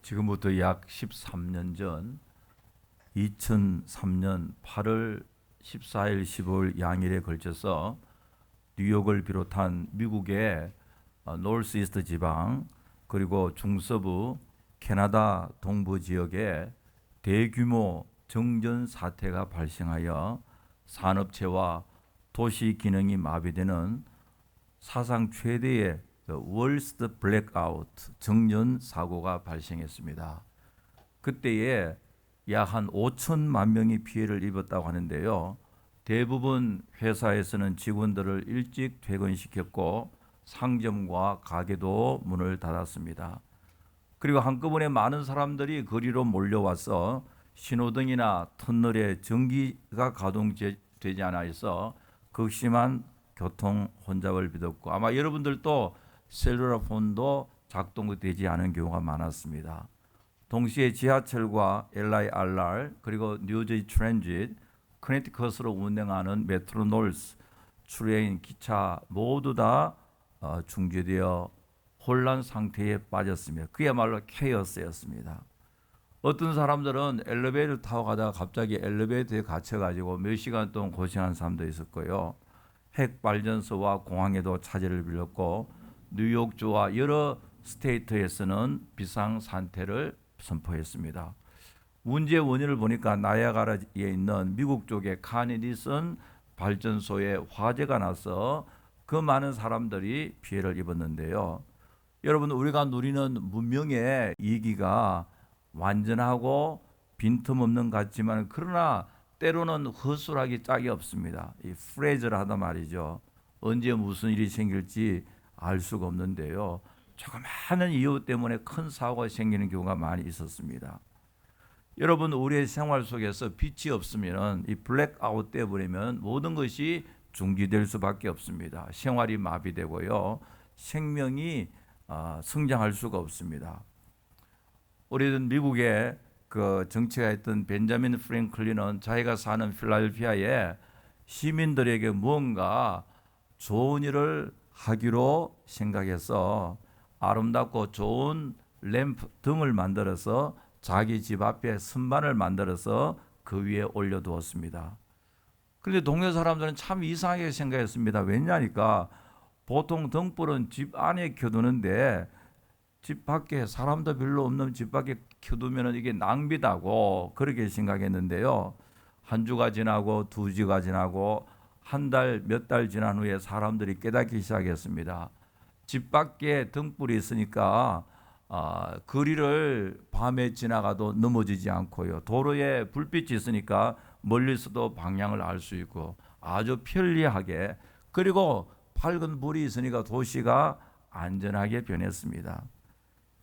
지금부터 약 13년 전 2003년 8월 14일, 15일 양일에 걸쳐서 뉴욕을 비롯한 미국의 노스 이스트 지방 그리고 중서부 캐나다 동부 지역에 대규모 정전 사태가 발생하여 산업체와 도시 기능이 마비되는 사상 최대의 월스트 블랙아웃 정전 사고가 발생했습니다. 그때에 약 한 5천만 명이 피해를 입었다고 하는데요. 대부분 회사에서는 직원들을 일찍 퇴근시켰고 상점과 가게도 문을 닫았습니다. 그리고 한꺼번에 많은 사람들이 거리로 몰려와서 신호등이나 터널에 전기가 가동되지 않아 있어 극심한 교통 혼잡을 빚었고, 아마 여러분들도 셀룰라 폰도 작동되지 않은 경우가 많았습니다. 동시에 지하철과 LIRR 그리고 뉴저지 트랜짓, 커네티컷으로 운행하는 메트로 노스, 트레인, 기차 모두 다 중지되어 혼란 상태에 빠졌으며 그야말로 케이오스였습니다. 어떤 사람들은 엘리베이터를 타고 가다가 갑자기 엘리베이터에 갇혀가지고 몇 시간 동안 고생한 사람도 있었고요. 핵발전소와 공항에도 차질을 빚었고 뉴욕주와 여러 스테이트에서는 비상상태를 선포했습니다. 문제의 원인을 보니까 나이아가라에 있는 미국 쪽의 카네디슨 발전소에 화재가 나서 그 많은 사람들이 피해를 입었는데요. 여러분, 우리가 누리는 문명의 이기가 완전하고 빈틈없는 것 같지만 그러나 때로는 허술하기 짝이 없습니다. 이 프레이즈를 말이죠. 언제 무슨 일이 생길지 알 수가 없는데요. 조그마한 이유 때문에 큰 사고가 생기는 경우가 많이 있었습니다. 여러분, 우리의 생활 속에서 빛이 없으면 이 블랙아웃 되어버리면 모든 것이 중지될 수밖에 없습니다. 생활이 마비되고요. 생명이 성장할 수가 없습니다. 오래전 미국의 그 정치가했던 벤자민 프랭클린은 자기가 사는 필라델피아에 시민들에게 무언가 좋은 일을 하기로 생각해서 아름답고 좋은 램프 등을 만들어서 자기 집 앞에 선반을 만들어서 그 위에 올려두었습니다. 그런데 동네 사람들은 참 이상하게 생각했습니다. 왜냐니까 보통 등불은 집 안에 켜두는데 집 밖에 사람도 별로 없는 집 밖에 켜두면 이게 낭비다고 그렇게 생각했는데요. 한 주가 지나고 두 주가 지나고 한 달, 몇 달 지난 후에 사람들이 깨닫기 시작했습니다. 집 밖에 등불이 있으니까 거리를 밤에 지나가도 넘어지지 않고요. 도로에 불빛이 있으니까 멀리서도 방향을 알 수 있고 아주 편리하게, 그리고 밝은 불이 있으니까 도시가 안전하게 변했습니다.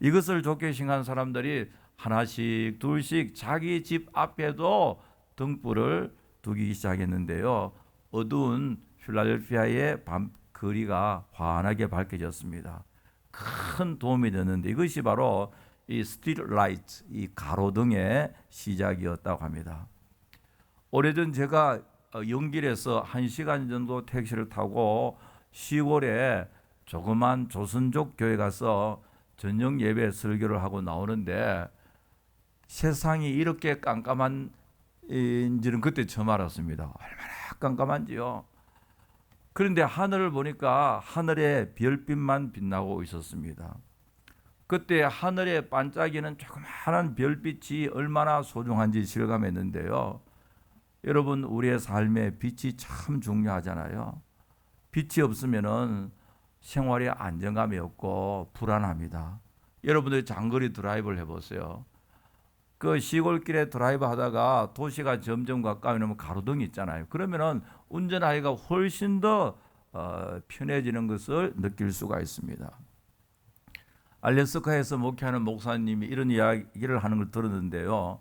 이것을 좋게 생각한 사람들이 하나씩 둘씩 자기 집 앞에도 등불을 두기 시작했는데요. 어두운 필라델피아의 밤 거리가 환하게 밝혀졌습니다. 큰 도움이 됐는데 이것이 바로 이 스트리트 라이트, 이 가로등의 시작이었다고 합니다. 오래전 제가 영길에서 1시간 정도 택시를 타고 시골에 조그만 조선족 교회 가서 저녁 예배 설교를 하고 나오는데 세상이 이렇게 깜깜한지는 그때 처음 알았습니다. 얼마나 깜깜한지요. 그런데 하늘을 보니까 하늘에 별빛만 빛나고 있었습니다. 그때 하늘에 반짝이는 조그마한 별빛이 얼마나 소중한지 실감했는데요. 여러분, 우리의 삶에 빛이 참 중요하잖아요. 빛이 없으면은 생활에 안정감이 없고 불안합니다. 여러분들이 장거리 드라이브를 해보세요. 그 시골길에 드라이브 하다가 도시가 점점 가까우면 가로등이 있잖아요. 그러면은 운전하기가 훨씬 더 편해지는 것을 느낄 수가 있습니다. 알래스카에서 목회하는 목사님이 이런 이야기를 하는 걸 들었는데요.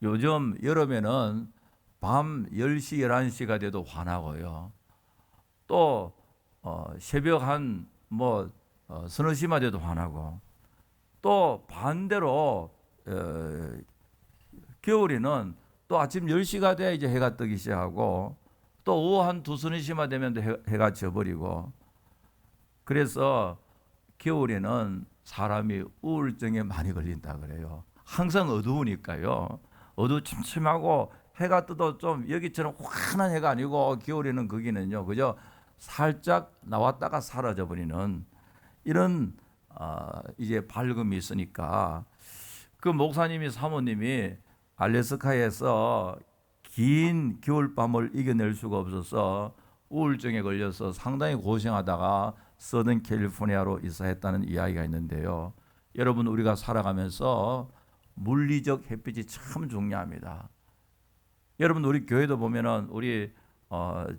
요즘 여름에는 밤 10시, 11시가 돼도 환하고요. 또 새벽 한 서너 시만 돼도 환하고, 또 반대로 겨울에는 또 아침 10시가 돼야 이제 해가 뜨기 시작하고 또 오후 한 두서너 시만 되면 해가 져버리고, 그래서 겨울에는 사람이 우울증에 많이 걸린다 그래요. 항상 어두우니까요. 어두침침하고 해가 떠도 좀 여기처럼 환한 해가 아니고 겨울에는 거기는요. 그저 살짝 나왔다가 사라져 버리는 이런 이제 밝음이 있으니까 그 목사님이 사모님이 알래스카에서 긴 겨울밤을 이겨낼 수가 없어서 우울증에 걸려서 상당히 고생하다가 서든 캘리포니아로 이사했다는 이야기가 있는데요. 여러분 우리가 살아가면서 물리적 햇빛이 참 중요합니다. 여러분 우리 교회도 보면은 우리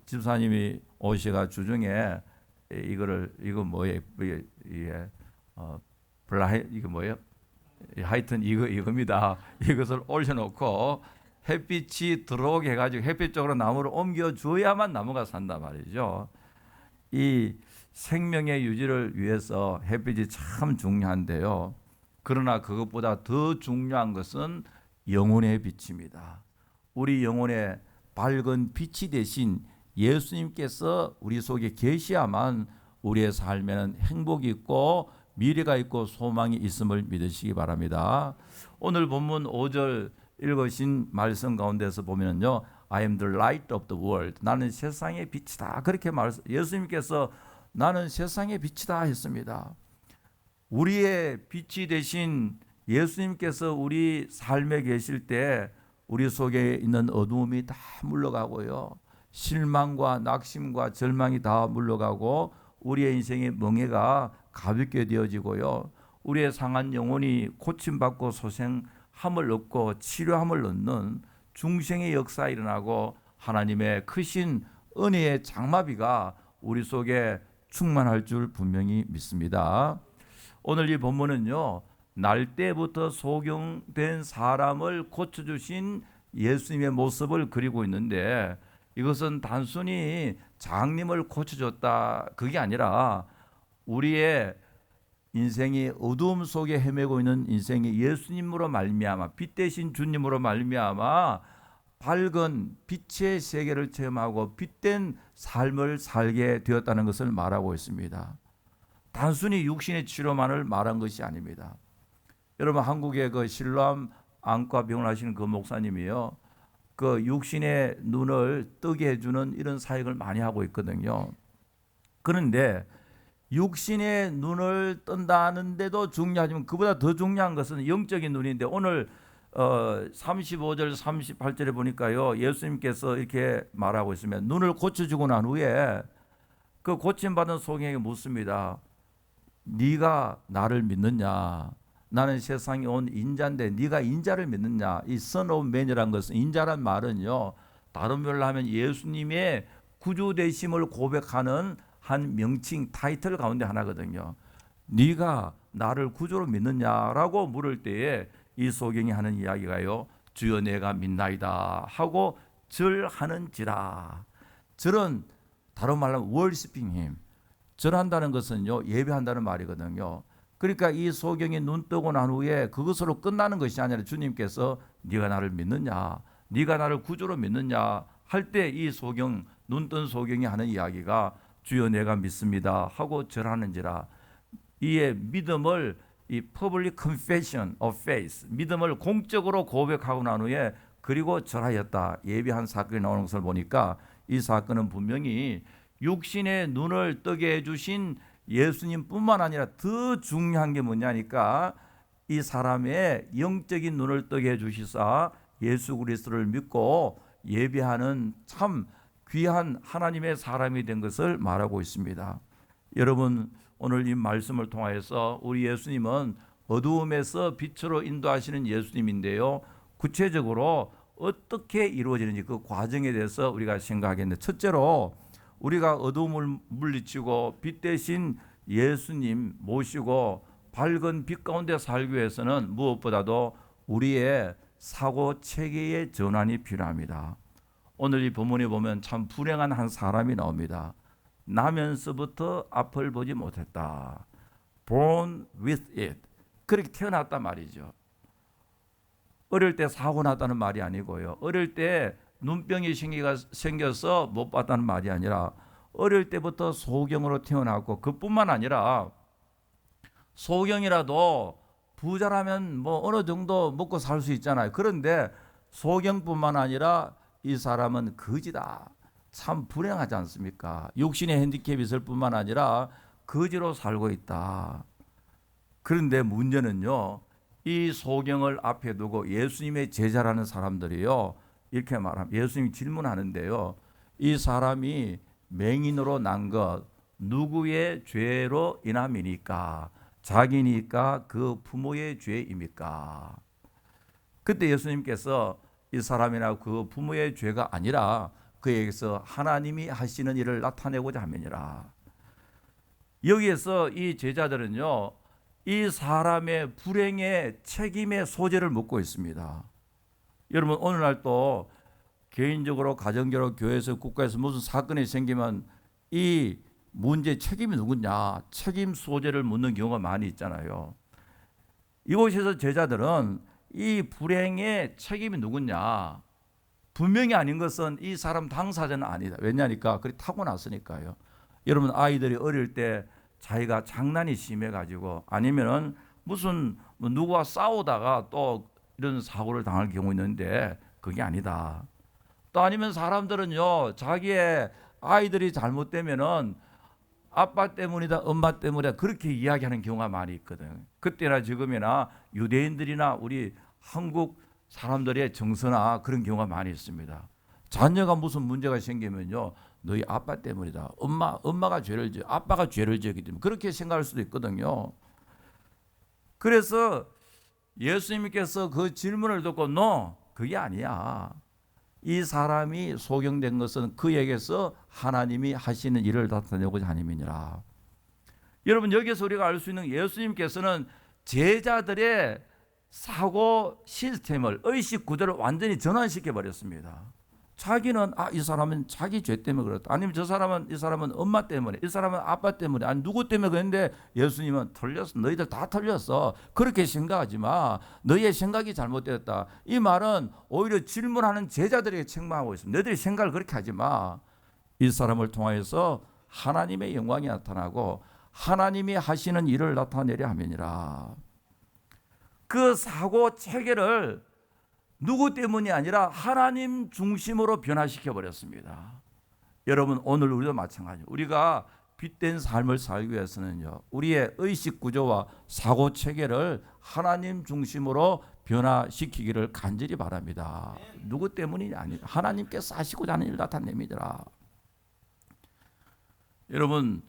집사님이 오시가 주중에 이거 뭐예요? 이거 뭐예요? 하여튼 이겁니다. 이것을 올려놓고 햇빛이 들어오게 해가지고 햇빛 쪽으로 나무를 옮겨줘야만 나무가 산단 말이죠. 이 생명의 유지를 위해서 햇빛이 참 중요한데요. 그러나 그것보다 더 중요한 것은 영혼의 빛입니다. 우리 영혼의 밝은 빛이 되신 예수님께서 우리 속에 계셔야만 우리의 삶에는 행복이 있고 미래가 있고 소망이 있음을 믿으시기 바랍니다. 오늘 본문 5절 읽으신 말씀 가운데서 보면요, I am the light of the world. 나는 세상의 빛이다. 그렇게 예수님께서 나는 세상의 빛이다 했습니다. 우리의 빛이 되신 예수님께서 우리 삶에 계실 때 우리 속에 있는 어두움이 다 물러가고요, 실망과 낙심과 절망이 다 물러가고 우리의 인생의 멍해가 가볍게 되어지고요, 우리의 상한 영혼이 고침받고 소생함을 얻고 치료함을 얻는 중생의 역사가 일어나고 하나님의 크신 은혜의 장마비가 우리 속에 충만할 줄 분명히 믿습니다. 오늘 이 본문은요, 날 때부터 소경된 사람을 고쳐주신 예수님의 모습을 그리고 있는데, 이것은 단순히 장님을 고쳐줬다 그게 아니라 우리의 인생이 어두움 속에 헤매고 있는 인생이 예수님으로 말미암아, 빛 대신 주님으로 말미암아 밝은 빛의 세계를 체험하고 빛된 삶을 살게 되었다는 것을 말하고 있습니다. 단순히 육신의 치료만을 말한 것이 아닙니다. 여러분 한국의 그 실로암 안과 병원 하시는 그 목사님이요, 그 육신의 눈을 뜨게 해주는 이런 사역을 많이 하고 있거든요. 그런데 육신의 눈을 뜬다는데도 중요하지만 그보다 더 중요한 것은 영적인 눈인데, 오늘 35절 38절에 보니까요, 예수님께서 이렇게 말하고 있으며 눈을 고쳐주고 난 후에 그 고침받은 소경에게 묻습니다. 네가 나를 믿느냐? 나는 세상에 온 인자인데 네가 인자를 믿느냐? 이 Son of Man이라는 것은, 인자란 말은요, 다른 말로 하면 예수님의 구주되심을 고백하는 한 명칭 타이틀 가운데 하나거든요. 네가 나를 구주로 믿느냐라고 물을 때에 이 소경이 하는 이야기가요, 주여 내가 믿나이다 하고 절하는지라. 절은 다른 말로 하면 worshiping him. 절한다는 것은요, 예배한다는 말이거든요. 그러니까 이 소경이 눈 뜨고 난 후에 그것으로 끝나는 것이 아니라 주님께서 네가 나를 믿느냐, 네가 나를 구주로 믿느냐 할 때 이 소경, 눈 뜬 소경이 하는 이야기가 주여 내가 믿습니다 하고 절하는지라. 이의 믿음을, 이 public confession of faith, 믿음을 공적으로 고백하고 난 후에 그리고 절하였다, 예배한 사건이 나오는 것을 보니까 이 사건은 분명히 육신의 눈을 뜨게 해주신 예수님뿐만 아니라 더 중요한 게 뭐냐니까, 이 사람의 영적인 눈을 뜨게 해주시사 예수 그리스도를 믿고 예배하는 참 귀한 하나님의 사람이 된 것을 말하고 있습니다. 여러분 오늘 이 말씀을 통하여서 우리 예수님은 어두움에서 빛으로 인도하시는 예수님인데요, 구체적으로 어떻게 이루어지는지 그 과정에 대해서 우리가 생각하겠는데, 첫째로 우리가 어두움을 물리치고 빛 대신 예수님 모시고 밝은 빛 가운데 살기 위해서는 무엇보다도 우리의 사고 체계의 전환이 필요합니다. 오늘 이 본문에 보면 참 불행한 한 사람이 나옵니다. 나면서부터 앞을 보지 못했다. Born with it. 그렇게 태어났단 말이죠. 어릴 때 사고 났다는 말이 아니고요, 어릴 때 눈병이 생겨서 못 봤다는 말이 아니라 어릴 때부터 소경으로 태어났고, 그뿐만 아니라 소경이라도 부자라면 뭐 어느 정도 먹고 살 수 있잖아요. 그런데 소경뿐만 아니라 이 사람은 거지다. 참 불행하지 않습니까? 육신의 핸디캡이 있을 뿐만 아니라 거지로 살고 있다. 그런데 문제는요, 이 소경을 앞에 두고 예수님의 제자라는 사람들이요, 이렇게 말합니다. 예수님이 질문하는데요, 이 사람이 맹인으로 난 것 누구의 죄로 인함이니까? 자기니까 그 부모의 죄입니까? 그때 예수님께서 이 사람이나 그 부모의 죄가 아니라 그에게서 하나님이 하시는 일을 나타내고자 함이니라. 여기에서 이 제자들은요, 이 사람의 불행의 책임의 소재를 묻고 있습니다. 여러분, 오늘날 또 개인적으로 가정적으로 교회에서 국가에서 무슨 사건이 생기면 이 문제 책임이 누구냐, 책임 소재를 묻는 경우가 많이 있잖아요. 이곳에서 제자들은 이 불행의 책임이 누구냐, 분명히 아닌 것은 이 사람 당사자는 아니다. 왜냐니까 그리 타고났으니까요. 여러분, 아이들이 어릴 때 자기가 장난이 심해가지고 아니면은 무슨 누구와 싸우다가 또 이런 사고를 당할 경우 있는데 그게 아니다. 또 아니면 사람들은요, 자기의 아이들이 잘못되면은 아빠 때문이다, 엄마 때문이다, 그렇게 이야기하는 경우가 많이 있거든. 그때나 지금이나 유대인들이나 우리 한국 사람들의 정서나 그런 경우가 많이 있습니다. 자녀가 무슨 문제가 생기면요, 너희 아빠 때문이다, 엄마가 죄를 지어, 아빠가 죄를 지었기 때문에, 그렇게 생각할 수도 있거든요. 그래서 예수님께서 그 질문을 듣고 너 그게 아니야. 이 사람이 소경된 것은 그에게서 하나님이 하시는 일을 나타내고자 함이니라. 여러분, 여기서 우리가 알 수 있는 예수님께서는 제자들의 사고 시스템을, 의식 구조를 완전히 전환시켜 버렸습니다. 자기는 이 사람은 자기 죄 때문에 그렇다. 아니면 이 사람은 엄마 때문에, 이 사람은 아빠 때문에, 아니 누구 때문에 그랬는데 예수님은 틀렸어. 너희들 다 틀렸어. 그렇게 생각하지 마. 너희의 생각이 잘못되었다. 이 말은 오히려 질문하는 제자들에게 책망하고 있습니다. 너희들이 생각을 그렇게 하지 마. 이 사람을 통하여서 하나님의 영광이 나타나고 하나님이 하시는 일을 나타내려 함이니라. 그 사고 체계를 누구 때문이 아니라 하나님 중심으로 변화시켜 버렸습니다. 여러분, 오늘 우리도 마찬가지예요. 우리가 빛된 삶을 살기 위해서는요, 우리의 의식 구조와 사고 체계를 하나님 중심으로 변화시키기를 간절히 바랍니다. 누구 때문이 아니라 하나님께서 하시고자 하는 일을 나타냅니다. 여러분,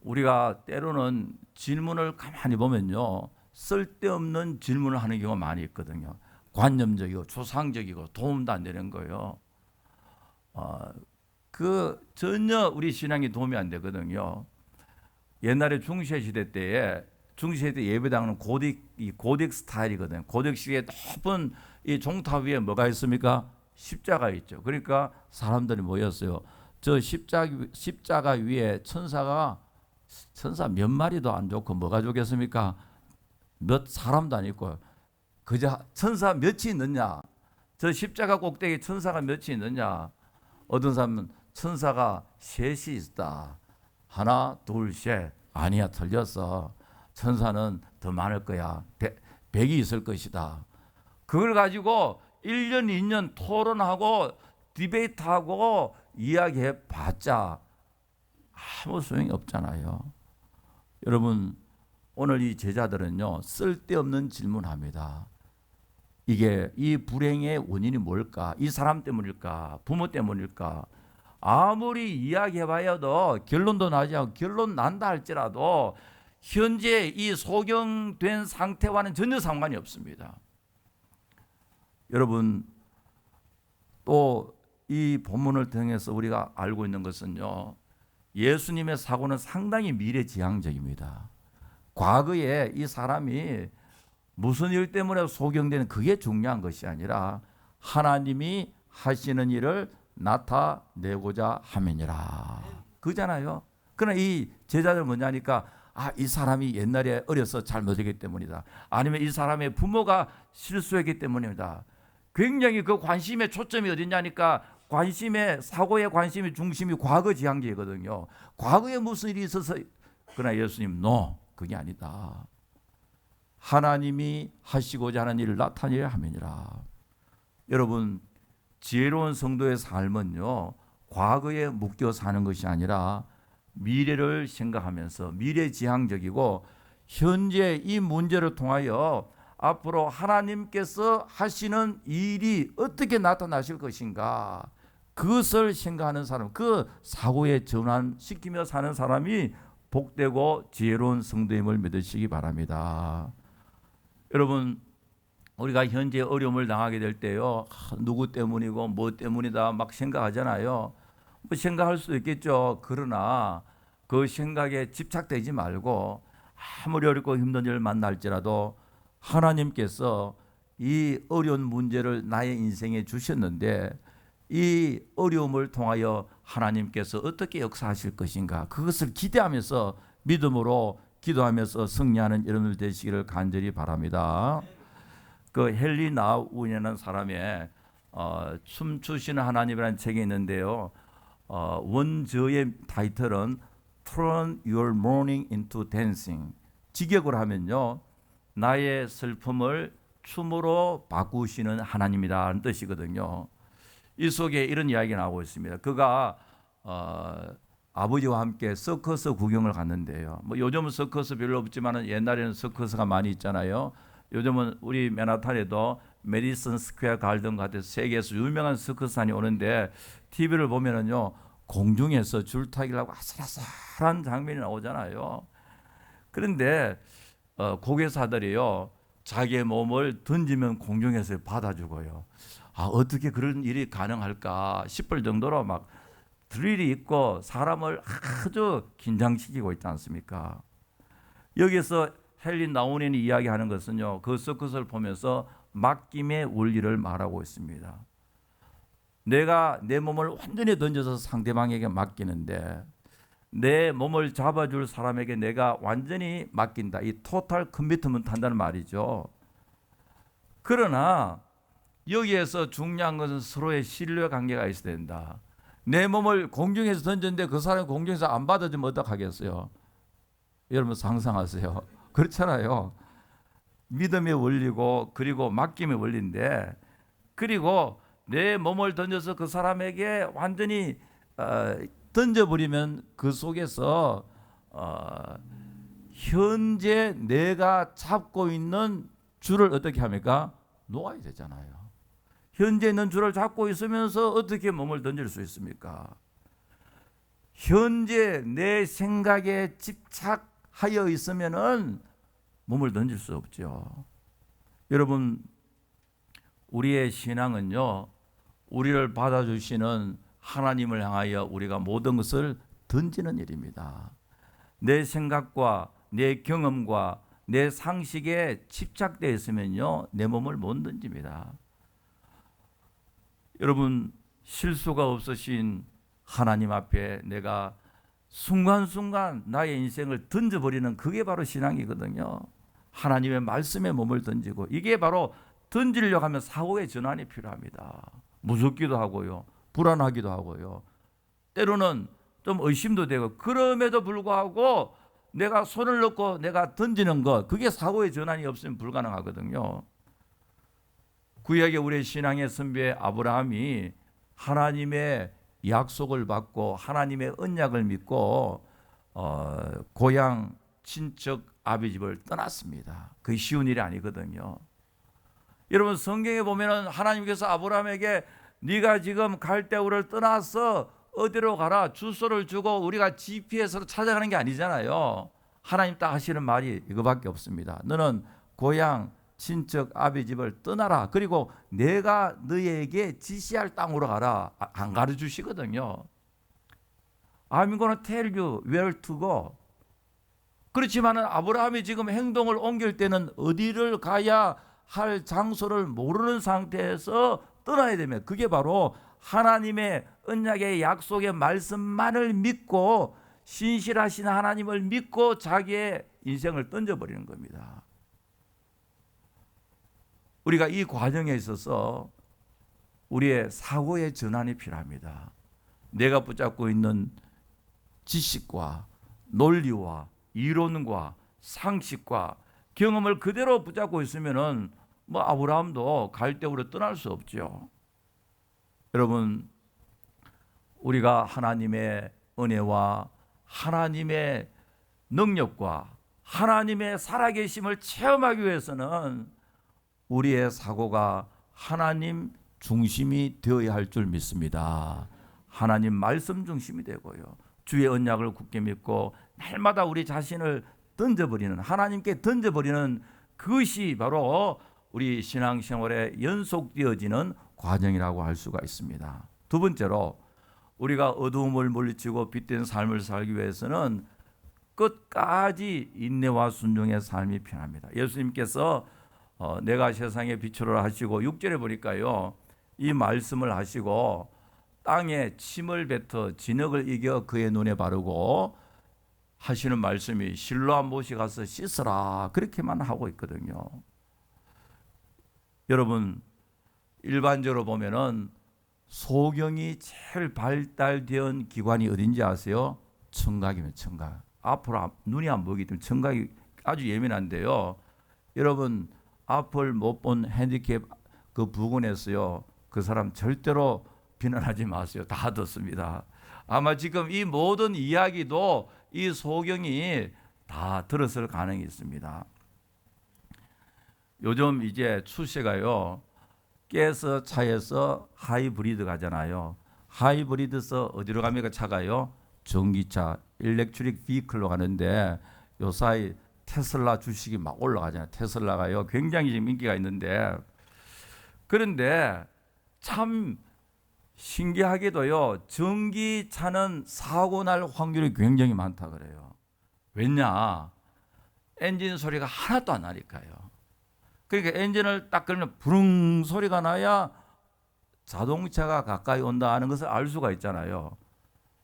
우리가 때로는 질문을 가만히 보면요, 쓸데없는 질문을 하는 경우가 많이 있거든요. 관념적이고 추상적이고 도움도 안 되는 거예요. 전혀 우리 신앙이 도움이 안 되거든요. 옛날에 중세 시대 때에 예배당은 고딕 스타일이거든요. 고딕식의 높은 이 종탑 위에 뭐가 있습니까? 십자가 있죠. 그러니까 사람들이 모였어요. 저 십자가 위에 천사 몇 마리도 안 좋고 뭐가 좋겠습니까? 몇 사람도 안 있고, 그저 천사 몇이 있느냐? 저 십자가 꼭대기에 천사가 몇이 있느냐? 어떤 사람은 천사가 셋이 있다. 하나, 둘, 셋. 아니야, 틀렸어. 천사는 더 많을 거야. 100이 있을 것이다. 그걸 가지고 1년, 2년 토론하고 디베이트하고 이야기해 봤자 아무 소용이 없잖아요. 여러분, 오늘 이 제자들은요, 쓸데없는 질문합니다. 이 불행의 원인이 뭘까? 이 사람 때문일까? 부모 때문일까? 아무리 이야기해봐야도 결론도 나지 않고, 결론 난다 할지라도 현재 이 소경된 상태와는 전혀 상관이 없습니다. 여러분, 또 이 본문을 통해서 우리가 알고 있는 것은요, 예수님의 사고는 상당히 미래지향적입니다. 과거에 이 사람이 무슨 일 때문에 소경되는 그게 중요한 것이 아니라 하나님이 하시는 일을 나타내고자 함이니라. 그잖아요. 그러나 이 제자들 뭐냐니까, 이 사람이 옛날에 어려서 잘못했기 때문이다. 아니면 이 사람의 부모가 실수했기 때문입니다. 굉장히 그 관심의 초점이 어디냐니까, 사고의 관심의 중심이 과거 지향적이거든요. 과거에 무슨 일이 있어서. 그러나 예수님, 그게 아니다. 하나님이 하시고자 하는 일을 나타내야 함이니라. 여러분, 지혜로운 성도의 삶은요, 과거에 묶여 사는 것이 아니라 미래를 생각하면서 미래지향적이고 현재 이 문제를 통하여 앞으로 하나님께서 하시는 일이 어떻게 나타나실 것인가, 그것을 생각하는 사람, 그 사고에 전환시키며 사는 사람이 복되고 지혜로운 성도임을 믿으시기 바랍니다. 여러분, 우리가 현재 어려움을 당하게 될 때요, 누구 때문이고 뭐 때문이다 막 생각하잖아요. 뭐 생각할 수도 있겠죠. 그러나 그 생각에 집착되지 말고 아무리 어렵고 힘든 일을 만날지라도 하나님께서 이 어려운 문제를 나의 인생에 주셨는데 이 어려움을 통하여 하나님께서 어떻게 역사하실 것인가, 그것을 기대하면서 믿음으로 기도하면서 승리하는 여러분들 되시기를 간절히 바랍니다. 그 헨리 나우이라는 사람의 춤추시는 하나님이라는 책이 있는데요, 원저의 타이틀은 Turn Your Mourning into Dancing. 직역을 하면요, 나의 슬픔을 춤으로 바꾸시는 하나님이라는 뜻이거든요. 이 속에 이런 이야기가 나오고 있습니다. 그가 아버지와 함께 서커스 구경을 갔는데요. 뭐 요즘은 서커스 별로 없지만 옛날에는 서커스가 많이 있잖아요. 요즘은 우리 맨하탄에도 메디슨 스퀘어 가든 같은 세계에서 유명한 서커스단이 오는데 TV를 보면은요, 공중에서 줄타기를 하고 아슬아슬한 장면이 나오잖아요. 그런데 고개사들이요, 자기의 몸을 던지면 공중에서 받아주고요. 어떻게 그런 일이 가능할까 싶을 정도로 막 드릴이 있고 사람을 아주 긴장시키고 있지 않습니까? 여기서 헨리 나우넨이 이야기하는 것은요, 그 서커스를 보면서 맡김의 원리를 말하고 있습니다. 내가 내 몸을 완전히 던져서 상대방에게 맡기는데 내 몸을 잡아줄 사람에게 내가 완전히 맡긴다. 이 토탈 커미트먼트 한다는 말이죠. 그러나 여기에서 중요한 것은 서로의 신뢰 관계가 있어야 된다. 내 몸을 공중에서 던졌는데 그 사람이 공중에서 안 받아주면 어떡하겠어요? 여러분 상상하세요. 그렇잖아요. 믿음의 원리고 그리고 맡김의 원리인데, 그리고 내 몸을 던져서 그 사람에게 완전히 던져버리면 그 속에서 현재 내가 잡고 있는 줄을 어떻게 합니까? 놓아야 되잖아요. 현재 있는 줄을 잡고 있으면서 어떻게 몸을 던질 수 있습니까? 현재 내 생각에 집착하여 있으면은 몸을 던질 수 없죠. 여러분, 우리의 신앙은요, 우리를 받아주시는 하나님을 향하여 우리가 모든 것을 던지는 일입니다. 내 생각과 내 경험과 내 상식에 집착되어 있으면요, 내 몸을 못 던집니다. 여러분, 실수가 없으신 하나님 앞에 내가 순간순간 나의 인생을 던져버리는, 그게 바로 신앙이거든요. 하나님의 말씀에 몸을 던지고, 이게 바로 던지려고 하면 사고의 전환이 필요합니다. 무섭기도 하고요, 불안하기도 하고요, 때로는 좀 의심도 되고, 그럼에도 불구하고 내가 손을 넣고 내가 던지는 것, 그게 사고의 전환이 없으면 불가능하거든요. 구약의 우리의 신앙의 선배 아브라함이 하나님의 약속을 받고 하나님의 언약을 믿고 고향 친척 아비 집을 떠났습니다. 그게 쉬운 일이 아니거든요. 여러분, 성경에 보면은 하나님께서 아브라함에게 네가 지금 갈대우를 떠나서 어디로 가라 주소를 주고 우리가 GPS로 찾아가는 게 아니잖아요. 하나님 딱 하시는 말이 이거밖에 없습니다. 너는 고향 친척 아비 집을 떠나라. 그리고 내가 너에게 지시할 땅으로 가라. 안 가르치시거든요. I'm gonna tell you where to go. 그렇지만 아브라함이 지금 행동을 옮길 때는 어디를 가야 할 장소를 모르는 상태에서 떠나야 되면, 그게 바로 하나님의 언약의 약속의 말씀만을 믿고 신실하신 하나님을 믿고 자기의 인생을 던져버리는 겁니다. 우리가 이 과정에 있어서 우리의 사고의 전환이 필요합니다. 내가 붙잡고 있는 지식과 논리와 이론과 상식과 경험을 그대로 붙잡고 있으면은 뭐 아브라함도 갈대우로 떠날 수 없죠. 여러분, 우리가 하나님의 은혜와 하나님의 능력과 하나님의 살아계심을 체험하기 위해서는 우리의 사고가 하나님 중심이 되어야 할 줄 믿습니다. 하나님 말씀 중심이 되고요. 주의 언약을 굳게 믿고 날마다 우리 자신을 던져버리는, 하나님께 던져버리는 그것이 바로 우리 신앙생활에 연속되어지는 과정이라고 할 수가 있습니다. 두 번째로, 우리가 어두움을 물리치고 빛된 삶을 살기 위해서는 끝까지 인내와 순종의 삶이 필요합니다. 예수님께서 내가 세상의 빛으로 하시고 6절에 보니까요, 이 말씀을 하시고 땅에 침을 뱉어 진흙을 이겨 그의 눈에 바르고 하시는 말씀이 실로암 못이 가서 씻으라, 그렇게만 하고 있거든요. 여러분, 일반적으로 보면은 소경이 제일 발달된 기관이 어딘지 아세요? 청각이면 청각. 앞으로 눈이 안 보이기 때문에 청각이 아주 예민한데요. 여러분, 앞을 못 본 핸디캡 그 부근에서요, 그 사람 절대로 비난하지 마세요. 다 듣습니다. 아마 지금 이 모든 이야기도 이 소경이 다 들었을 가능이 있습니다. 요즘 이제 추세가요, 가스 차에서 하이브리드 가잖아요. 하이브리드에서 어디로 갑니까? 차가요? 전기차, 일렉트릭 비클로 가는데 요사이 테슬라 주식이 막 올라가잖아요. 테슬라가요, 굉장히 지금 인기가 있는데, 그런데 참 신기하게도요, 전기차는 사고 날 확률이 굉장히 많다 그래요. 왜냐? 엔진 소리가 하나도 안 나니까요. 그러니까 엔진을 딱 걸면 부릉 소리가 나야 자동차가 가까이 온다 하는 것을 알 수가 있잖아요.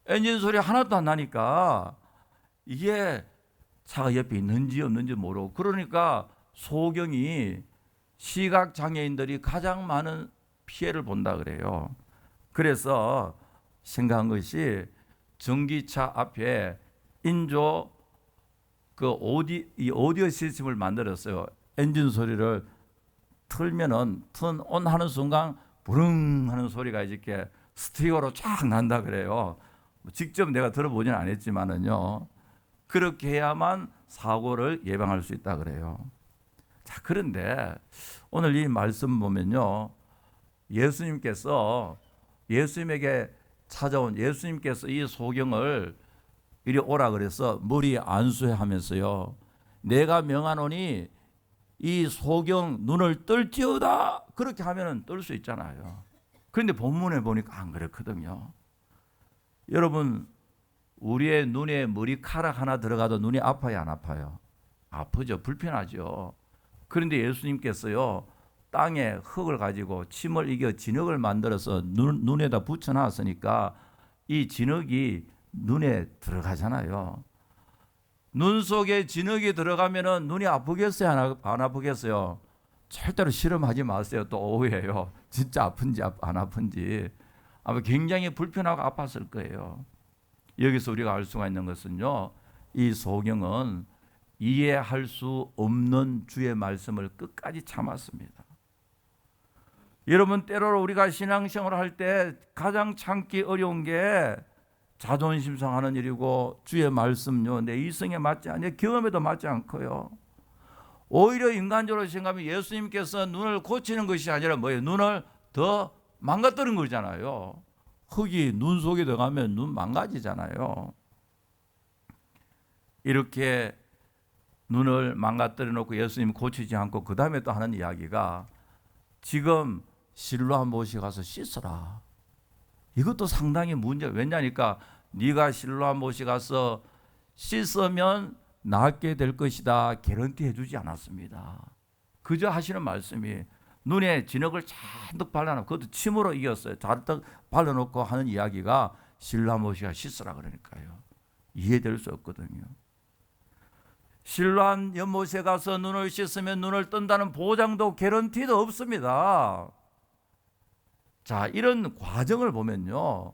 엔진 소리 하나도 안 나니까 이게 차가 옆에 있는지 없는지 모르고, 그러니까 소경이 시각장애인들이 가장 많은 피해를 본다 그래요. 그래서 생각한 것이 전기차 앞에 인조 이 오디오 시스템을 만들었어요. 엔진 소리를 틀면은 턴 온 하는 순간 부릉 하는 소리가 이렇게 스티어로 쫙 난다 그래요. 직접 내가 들어보지는 않았지만은요, 그렇게 해야만 사고를 예방할 수 있다 그래요. 자, 그런데 오늘 이 말씀 보면요, 예수님에게 찾아온 예수님께서 이 소경을 이리 오라 그래서 머리 안수하면서요, 내가 명하노니 이 소경 눈을 뜰지어다, 그렇게 하면은 뜰 수 있잖아요. 그런데 본문에 보니까 안 그렇거든요. 여러분, 우리의 눈에 머리카락 하나 들어가도 눈이 아파요, 안 아파요? 아프죠. 불편하죠. 그런데 예수님께서요, 땅에 흙을 가지고 침을 이겨 진흙을 만들어서 눈에다 붙여놨으니까 이 진흙이 눈에 들어가잖아요. 눈 속에 진흙이 들어가면은 눈이 아프겠어요, 안 아프겠어요? 절대로 실험하지 마세요. 또 오해요. 진짜 아픈지 안 아픈지. 아마 굉장히 불편하고 아팠을 거예요. 여기서 우리가 알 수가 있는 것은요, 이 소경은 이해할 수 없는 주의 말씀을 끝까지 참았습니다. 여러분, 때로는 우리가 신앙생활을 할 때 가장 참기 어려운 게 자존심 상하는 일이고, 주의 말씀요, 내 이성에 맞지 않고 내 경험에도 맞지 않고요. 오히려 인간적으로 생각하면 예수님께서 눈을 고치는 것이 아니라 뭐예요? 눈을 더 망가뜨린 거잖아요. 흙이 눈 속에 들어가면 눈 망가지잖아요. 이렇게 눈을 망가뜨려 놓고 예수님 고치지 않고 그 다음에 또 하는 이야기가, 지금 실로암 못이 가서 씻어라. 이것도 상당히 문제가, 왜냐니까 네가 실로암 못이 가서 씻으면 낫게 될 것이다 개런티 해주지 않았습니다. 그저 하시는 말씀이 눈에 진흙을 잔뜩 발라놓고, 그것도 침으로 이겼어요. 잔뜩 발라놓고 하는 이야기가 실로암 못이가 씻으라 그러니까요. 이해될 수 없거든요. 실로암 연못에 가서 눈을 씻으면 눈을 뜬다는 보장도 개런티도 없습니다. 자, 이런 과정을 보면요,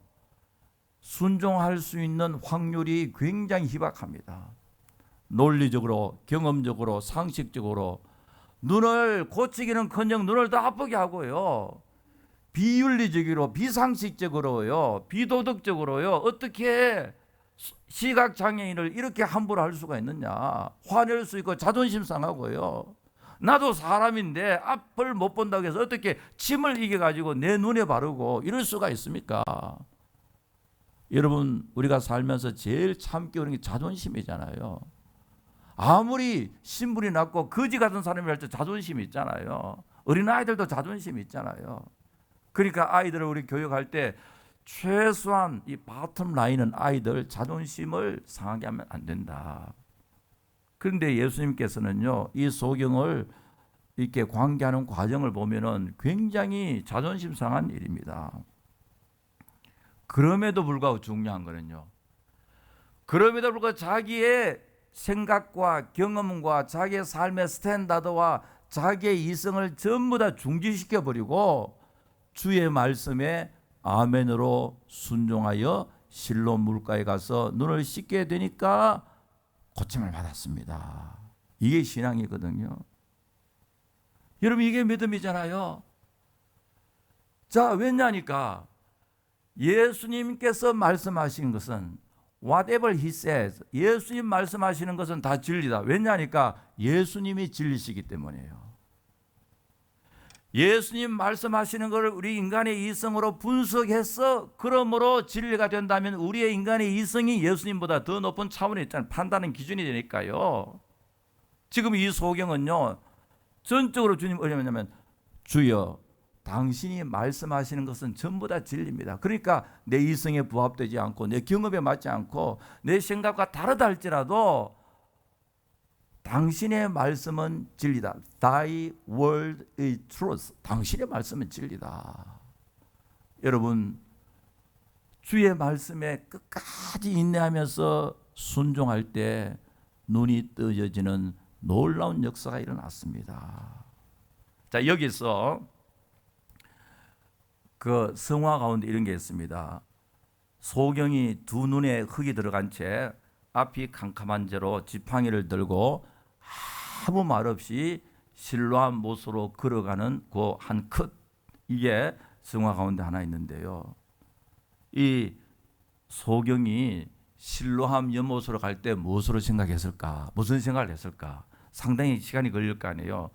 순종할 수 있는 확률이 굉장히 희박합니다. 논리적으로, 경험적으로, 상식적으로 눈을 고치기는커녕 눈을 더 아프게 하고요. 비윤리적으로, 비상식적으로요, 비도덕적으로요. 어떻게 시각장애인을 이렇게 함부로 할 수가 있느냐. 화낼 수 있고 자존심 상하고요. 나도 사람인데 앞을 못 본다고 해서 어떻게 침을 이겨가지고 내 눈에 바르고 이럴 수가 있습니까? 여러분, 우리가 살면서 제일 참기 어려운 게 자존심이잖아요. 아무리 신분이 낮고 거지 같은 사람이 할 때 자존심이 있잖아요. 어린아이들도 자존심이 있잖아요. 그러니까 아이들을 우리 교육할 때 최소한 이 바텀 라인은 아이들 자존심을 상하게 하면 안 된다. 그런데 예수님께서는요, 이 소경을 이렇게 관계하는 과정을 보면은 굉장히 자존심 상한 일입니다. 그럼에도 불구하고 중요한 거는요, 그럼에도 불구하고 자기의 생각과 경험과 자기의 삶의 스탠다드와 자기의 이성을 전부 다 중지시켜 버리고 주의 말씀에 아멘으로 순종하여 실로 물가에 가서 눈을 씻게 되니까 고침을 받았습니다. 이게 신앙이거든요. 여러분, 이게 믿음이잖아요. 자, 왜냐니까 예수님께서 말씀하신 것은 whatever he says, 예수님 말씀하시는 것은 다 진리다. 왜냐니까 예수님이 진리시기 때문이에요. 예수님 말씀하시는 것을 우리 인간의 이성으로 분석해서 그러므로 진리가 된다면 우리의 인간의 이성이 예수님보다 더 높은 차원에 있잖아요. 판단은 기준이 되니까요. 지금 이 소경은요, 전적으로 주님 뭐냐면 주여 당신이 말씀하시는 것은 전부 다 진리입니다. 그러니까 내 이성에 부합되지 않고 내 경험에 맞지 않고 내 생각과 다르다 할지라도 당신의 말씀은 진리다. Thy word is truth. 당신의 말씀은 진리다. 여러분, 주의 말씀에 끝까지 인내하면서 순종할 때 눈이 뜨여지는 놀라운 역사가 일어났습니다. 자, 여기서 그 성화 가운데 이런 게 있습니다. 소경이 두 눈에 흙이 들어간 채 앞이 캄캄한 채로 지팡이를 들고 아무 말 없이 실로암 못으로 걸어가는 그 한 컷, 이게 성화 가운데 하나 있는데요. 이 소경이 실로암 연못으로 갈 때 무엇으로 생각했을까? 무슨 생각을 했을까? 상당히 시간이 걸릴 거 아니에요.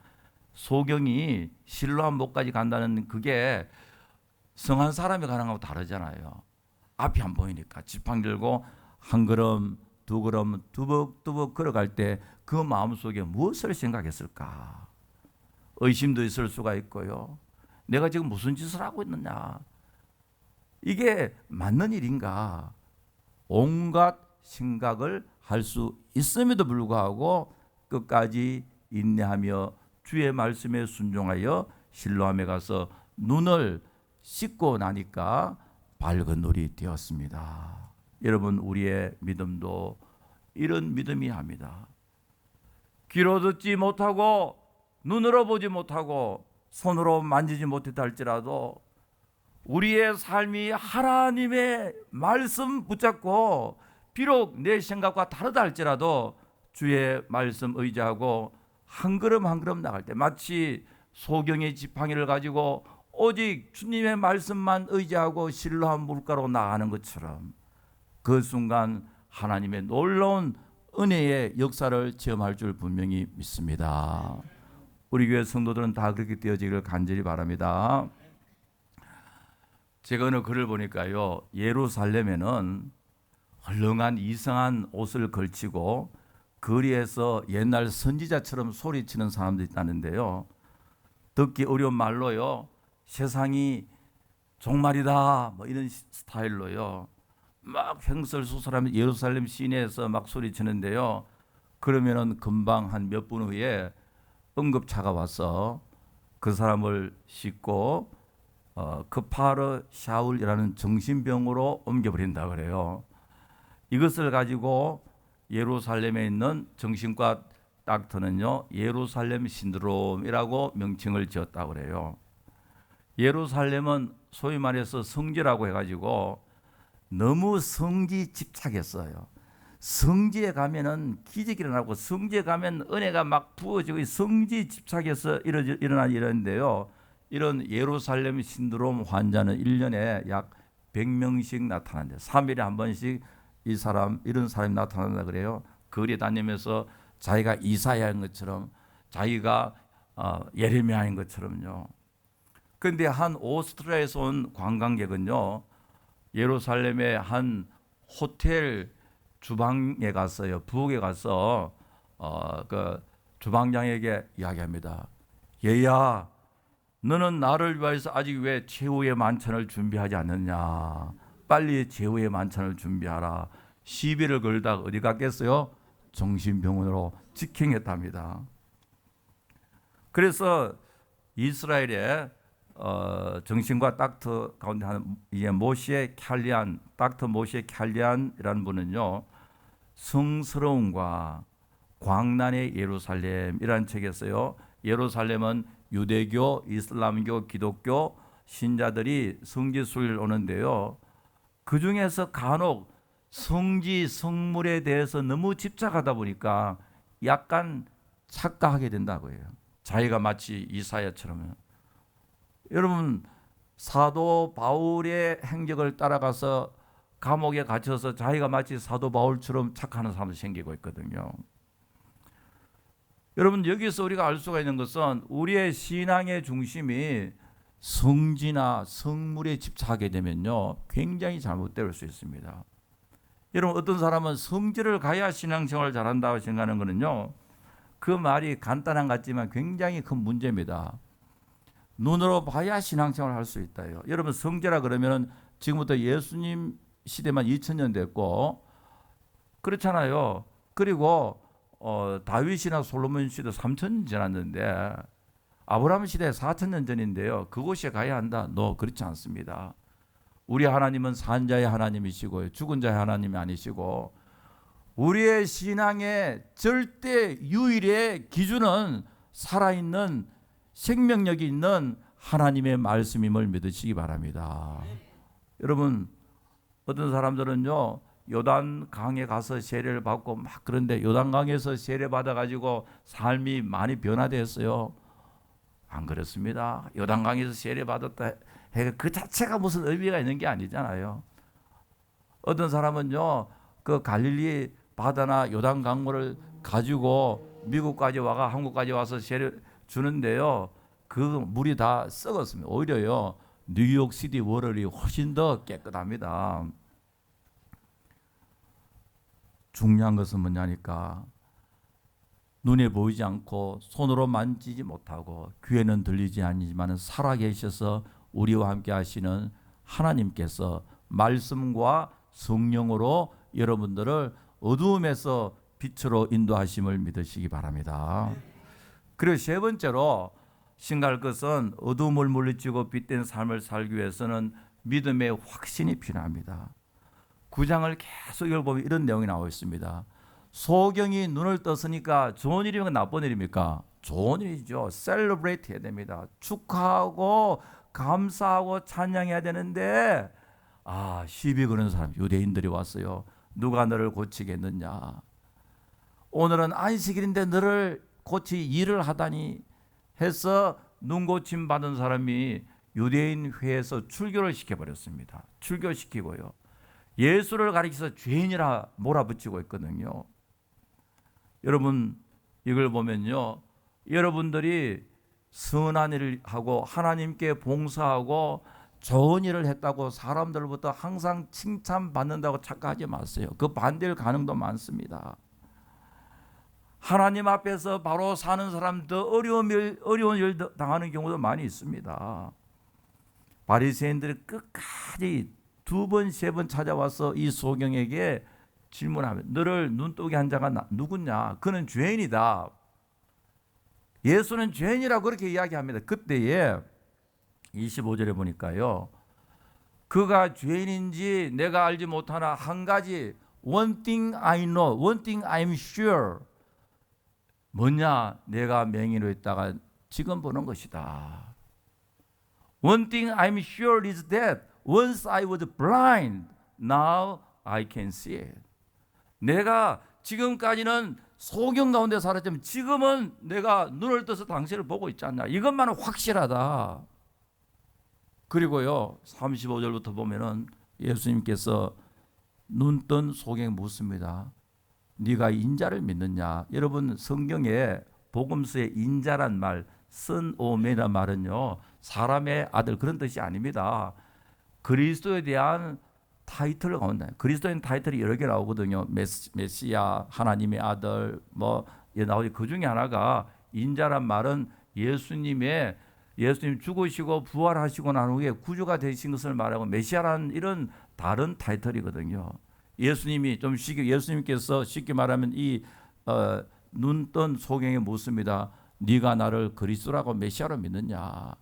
소경이 실로암 못까지 간다는 그게 성한 사람이 가는 거하고 다르잖아요. 앞이 안 보이니까 지팡이 들고 한 걸음 두 걸음 두벅두벅 걸어갈 때 그 마음속에 무엇을 생각했을까? 의심도 있을 수가 있고요. 내가 지금 무슨 짓을 하고 있느냐? 이게 맞는 일인가? 온갖 생각을 할 수 있음에도 불구하고 끝까지 인내하며 주의 말씀에 순종하여 실로암에 가서 눈을 씻고 나니까 밝은 눈이 되었습니다. 여러분, 우리의 믿음도 이런 믿음이 합니다. 귀로 듣지 못하고 눈으로 보지 못하고 손으로 만지지 못했다 할지라도 우리의 삶이 하나님의 말씀 붙잡고 비록 내 생각과 다르다 할지라도 주의 말씀 의지하고 한 걸음 한 걸음 나갈 때 마치 소경의 지팡이를 가지고 오직 주님의 말씀만 의지하고 실로암 물가로 나가는 것처럼 그 순간 하나님의 놀라운 은혜의 역사를 체험할 줄 분명히 믿습니다. 우리 교회 성도들은 다 그렇게 되어지기를 간절히 바랍니다. 제가 어느 글을 보니까요, 예루살렘에는 헐렁한 이상한 옷을 걸치고 거리에서 옛날 선지자처럼 소리치는 사람들이 있다는데요, 듣기 어려운 말로요, 세상이 종말이다 뭐 이런 스타일로요 막 횡설수설하며 예루살렘 시내에서 막 소리치는데요, 그러면은 금방 한 몇 분 후에 응급차가 와서 그 사람을 싣고 크파르 샤울이라는 정신병으로 옮겨버린다 그래요. 이것을 가지고 예루살렘에 있는 정신과 닥터는요, 예루살렘 신드롬이라고 명칭을 지었다고 그래요. 예루살렘은 소위 말해서 성지라고 해가지고 너무 성지 집착했어요. 성지에 가면은 기적이 일어나고 성지에 가면 은혜가 막 부어지고 성지 집착해서 일어나는데요. 이런 예루살렘 신드롬 환자는 1년에 약 100명씩 나타난대요. 3일에 한 번씩 이런 사람이 나타난다 그래요. 거리에 다니면서 자기가 이사야인 것처럼 자기가 예레미야인 것처럼요. 그런데 한 오스트리아에서 온 관광객은요, 예루살렘의 한 호텔 주방에 갔어요. 부엌에 가서 그 주방장에게 이야기합니다. 얘야, 너는 나를 위해서 아직 왜 최후의 만찬을 준비하지 않느냐? 빨리 최후의 만찬을 준비하라. 시비를 걸다 어디 갔겠어요? 정신병원으로 직행했답니다. 그래서 이스라엘의 정신과 닥터 가운데 한 모시에 캘리안, 닥터 모시에 캘리안이라는 분은요, 성스러움과 광란의 예루살렘이라는 책에서요, 예루살렘은 유대교, 이슬람교, 기독교 신자들이 성지 순례를 오는데요, 그 중에서 간혹 성지 성물에 대해서 너무 집착하다 보니까 약간 착각하게 된다고 해요. 자기가 마치 이사야처럼. 여러분, 사도 바울의 행적을 따라가서 감옥에 갇혀서 자기가 마치 사도 바울처럼 착하는 사람도 생기고 있거든요. 여러분, 여기서 우리가 알 수가 있는 것은 우리의 신앙의 중심이 성지나 성물에 집착하게 되면요, 굉장히 잘못될 수 있습니다. 여러분, 어떤 사람은 성지를 가야 신앙생활을 잘한다고 생각하는 것은요, 그 말이 간단한 것 같지만 굉장히 큰 문제입니다. 눈으로 봐야 신앙생활을 할 수 있다요. 여러분, 성지라 그러면 지금부터 예수님 시대만 2000년 됐고 그렇잖아요. 그리고 다윗이나 솔로몬 시대 3000년 지났는데 아브라함 시대 4000년 전인데요. 그곳에 가야 한다? 그렇지 않습니다. 우리 하나님은 산자의 하나님이시고요, 죽은 자의 하나님이 아니시고, 우리의 신앙의 절대 유일의 기준은 살아있는 생명력이 있는 하나님의 말씀임을 믿으시기 바랍니다. 여러분, 어떤 사람들은요, 요단 강에 가서 세례를 받고 막 그런데 요단 강에서 세례 받아 가지고 삶이 많이 변화됐어요. 안 그렇습니다. 요단 강에서 세례 받았다 해 그 자체가 무슨 의미가 있는 게 아니잖아요. 어떤 사람은요, 그 갈릴리 바다나 요단 강물을 가지고 미국까지 와가 한국까지 와서 세례 주는데요, 그 물이 다 썩었습니다. 오히려요, 뉴욕시티 워럴이 훨씬 더 깨끗합니다. 중요한 것은 뭐냐니까, 눈에 보이지 않고 손으로 만지지 못하고 귀에는 들리지 않지만 살아계셔서 우리와 함께 하시는 하나님께서 말씀과 성령으로 여러분들을 어두움에서 빛으로 인도하심을 믿으시기 바랍니다. 그리고 세 번째로 생각할 것은 어두움을 물리치고 빛된 삶을 살기 위해서는 믿음의 확신이 필요합니다. 9장을 계속 읽어보면 이런 내용이 나와 있습니다. 소경이 눈을 떴으니까 좋은 일입니까 나쁜 일입니까? 좋은 일이죠. 셀러브레이트 해야 됩니다. 축하하고 감사하고 찬양해야 되는데 시비 거는 사람 유대인들이 왔어요. 누가 너를 고치겠느냐? 오늘은 안식일인데 너를 고치 일을 하다니 해서 눈 고침 받은 사람이 유대인 회에서 출교를 시켜버렸습니다. 출교시키고요, 예수를 가리켜서 죄인이라 몰아붙이고 있거든요. 여러분, 이걸 보면요, 여러분들이 선한 일을 하고 하나님께 봉사하고 좋은 일을 했다고 사람들로부터 항상 칭찬받는다고 착각하지 마세요. 그 반대일 가능도 많습니다. 하나님 앞에서 바로 사는 사람도 어려운 일 당하는 경우도 많이 있습니다. 바리새인들이 끝까지 2번, 3번 찾아와서 이 소경에게 질문하면, 너를 눈뜨게 한 자가 누구냐? 그는 죄인이다. 예수는 죄인이라고 그렇게 이야기합니다. 그때에 25절에 보니까요, 그가 죄인인지 내가 알지 못하나 한 가지, one thing I know, one thing I'm sure. 뭐냐? 내가 맹인으로 있다가 지금 보는 것이다. One thing I'm sure is that once I was blind, now I can see it. 내가 지금까지는 소경 가운데 살았지만 지금은 내가 눈을 떠서 당신을 보고 있지 않냐. 이것만은 확실하다. 그리고요 35절부터 보면은 예수님께서 눈뜬 소경에 묻습니다. 네가 인자를 믿느냐. 여러분 성경에 복음서에 인자란 말 선오메란 말은요 사람의 아들 그런 뜻이 아닙니다. 그리스도에 대한 타이틀을 가운데 그리스도인 타이틀이 여러 개 나오거든요. 메시아, 하나님의 아들 뭐 나오지. 그 중에 하나가 인자란 말은 예수님 죽으시고 부활하시고 난 후에 구주가 되신 것을 말하고 메시아라는 이런 다른 타이틀이거든요. 예수님께서 쉽게 말하면 이 눈뜬 소경에 묻습니다. 네가 나를 그리스도라고 메시아로 믿느냐.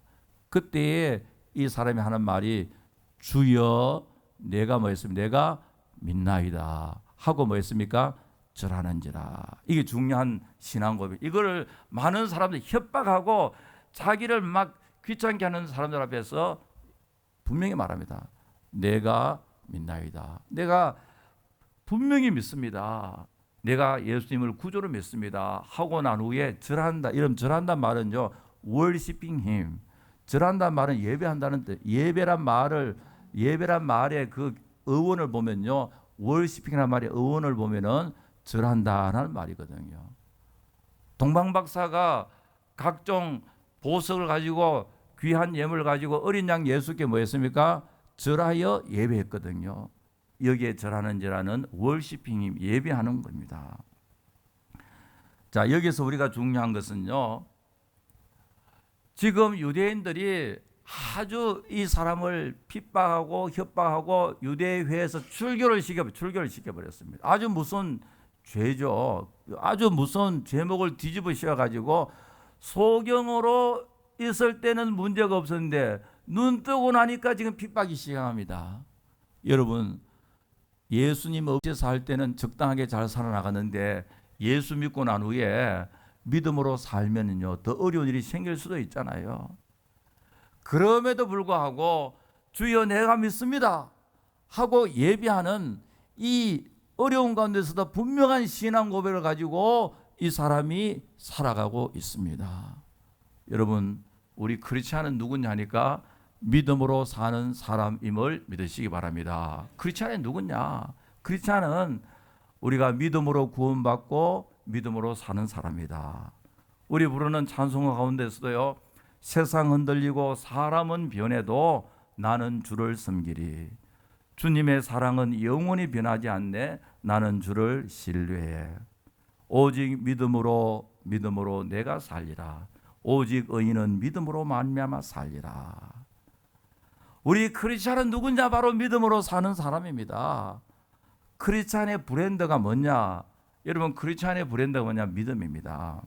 그때에 이 사람이 하는 말이 주여 내가 뭐였습니까? 내가 믿나이다 하고 뭐였습니까? 절하는지라. 이게 중요한 신앙 고백. 이거를 많은 사람들이 협박하고 자기를 막 귀찮게 하는 사람들 앞에서 분명히 말합니다. 내가 믿나이다. 내가 분명히 믿습니다. 내가 예수님을 구조로 믿습니다. 하고 난 후에 절한다. 이런 절한다는 말은요. worshiping him. 절한다는 말은 예배한다는 뜻. 예배란 말의 그 어원을 보면요. worshiping이라는 말의 어원을 보면은 절한다는 말이거든요. 동방박사가 각종 보석을 가지고 귀한 예물을 가지고 어린 양 예수께 뭐 했습니까? 절하여 예배했거든요. 여기에 절하는지라는 월시핑이 예배하는 겁니다. 자, 여기서 우리가 중요한 것은요. 지금 유대인들이 아주 이 사람을 핍박하고 협박하고 유대회에서 출교를 시켜버렸습니다. 아주 무슨 죄죠. 아주 무슨 제목을 뒤집어 씌워가지고 소경으로 있을 때는 문제가 없었는데 눈 뜨고 나니까 지금 핍박이 시작합니다. 여러분 예수님 없이 살 때는 적당하게 잘 살아나갔는데 예수 믿고 난 후에 믿음으로 살면은요 더 어려운 일이 생길 수도 있잖아요. 그럼에도 불구하고 주여 내가 믿습니다 하고 예배하는 이 어려운 가운데서도 분명한 신앙 고백을 가지고 이 사람이 살아가고 있습니다. 여러분 우리 크리스찬은 누구냐 하니까 믿음으로 사는 사람임을 믿으시기 바랍니다. 크리스찬이 누구냐? 크리스찬은 우리가 믿음으로 구원받고 믿음으로 사는 사람이다. 우리 부르는 찬송가 가운데서도요. 세상 흔들리고 사람은 변해도 나는 주를 섬기리. 주님의 사랑은 영원히 변하지 않네. 나는 주를 신뢰해. 오직 믿음으로 내가 살리라. 오직 의인은 믿음으로 말미암아 살리라. 우리 크리스찬은 누구냐? 바로 믿음으로 사는 사람입니다. 크리스찬의 브랜드가 뭐냐? 여러분 크리스찬의 브랜드가 뭐냐? 믿음입니다.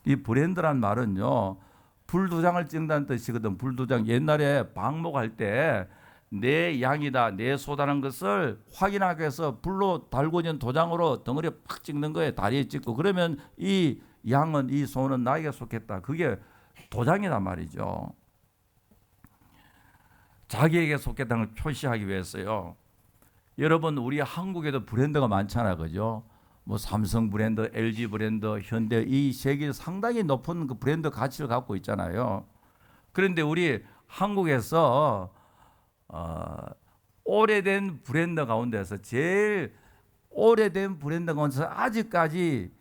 이 브랜드란 말은요. 불도장을 찍는다는 뜻이거든. 불도장. 옛날에 방목할 때 내 양이다, 내 소다라는 것을 확인하기 위해서 불로 달궈진 도장으로 덩어리에 팍 찍는 거예요. 다리에 찍고. 그러면 이 양은, 이 소는 나에게 속했다. 그게 도장이란 말이죠. 자기에게 속했다는 걸 표시하기 위해서요. 여러분 우리 한국에도 브랜드가 많잖아요. 그죠? 뭐 삼성 브랜드, LG 브랜드, 현대 이 세계 상당히 높은 그 브랜드 가치를 갖고 있잖아요. 그런데 우리 한국에서 오래된 브랜드 가운데서 제일 오래된 브랜드 가운데서 아직까지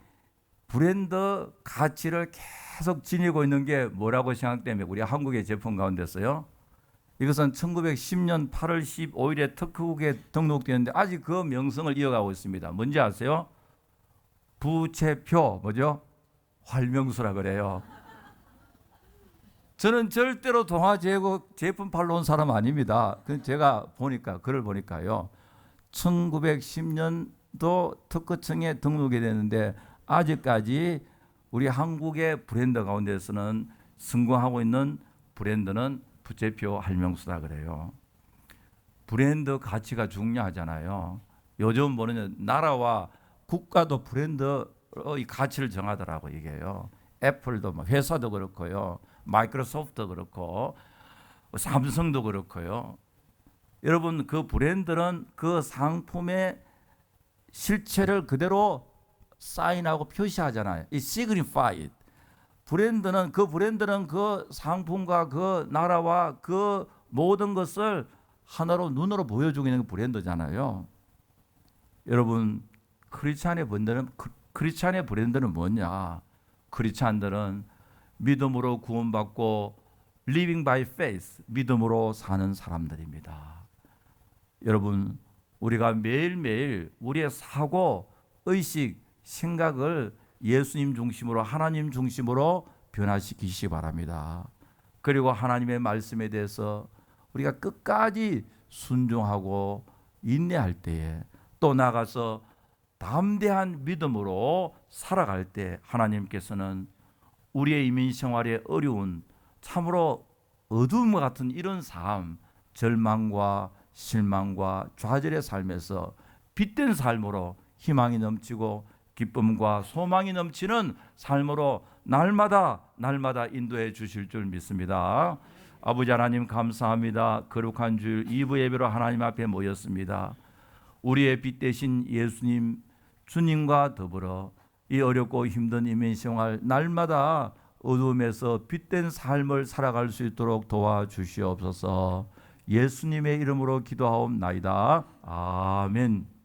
브랜드 가치를 계속 지니고 있는 게 뭐라고 생각되면 우리 한국의 제품 가운데서요. 이것은 1910년 8월 15일에 특허국에 등록되었는데 아직 그 명성을 이어가고 있습니다. 뭔지 아세요? 부채표 뭐죠? 활명수라 그래요. 저는 절대로 동화 제품 팔러 온 사람 아닙니다. 제가 보니까 글을 보니까요. 1910년도 특허청에 등록이 됐는데 아직까지 우리 한국의 브랜드 가운데서는 성공하고 있는 브랜드는 부채표 할명수다 그래요. 브랜드 가치가 중요하잖아요. 요즘 보는 나라와 국가도 브랜드의 가치를 정하더라고 이게요. 애플도 뭐 회사도 그렇고요. 마이크로소프트도 그렇고 삼성도 그렇고요. 여러분 그 브랜드는 그 상품의 실체를 그대로 사인하고 표시하잖아요. 이 signify. 브랜드는 그 상품과 그 나라와 그 모든 것을 하나로 눈으로 보여주고 있는 게 브랜드잖아요. 여러분, 크리스찬의 브랜드는 뭐냐? 크리스찬들은 믿음으로 구원받고 living by faith, 믿음으로 사는 사람들입니다. 여러분, 우리가 매일매일 우리의 사고, 의식, 생각을 예수님 중심으로, 하나님 중심으로 변화시키시기 바랍니다. 그리고 하나님의 말씀에 대해서 우리가 끝까지 순종하고 인내할 때에, 또 나가서 담대한 믿음으로 살아갈 때 하나님께서는 우리의 이민 생활의 어려운, 참으로 어두움 같은 이런 삶, 절망과 실망과 좌절의 삶에서 빛된 삶으로 희망이 넘치고 기쁨과 소망이 넘치는 삶으로 날마다 인도해 주실 줄 믿습니다. 아버지 하나님, 감사합니다. 거룩한 주일 2부 예배로 하나님 앞에 모였습니다. 우리의 빛 대신 예수님, 주님과 더불어 이 어렵고 힘든 이민 생활 날마다 어두움에서 빛된 삶을 살아갈 수 있도록 도와주시옵소서. 예수님의 이름으로 기도하옵나이다. 아멘.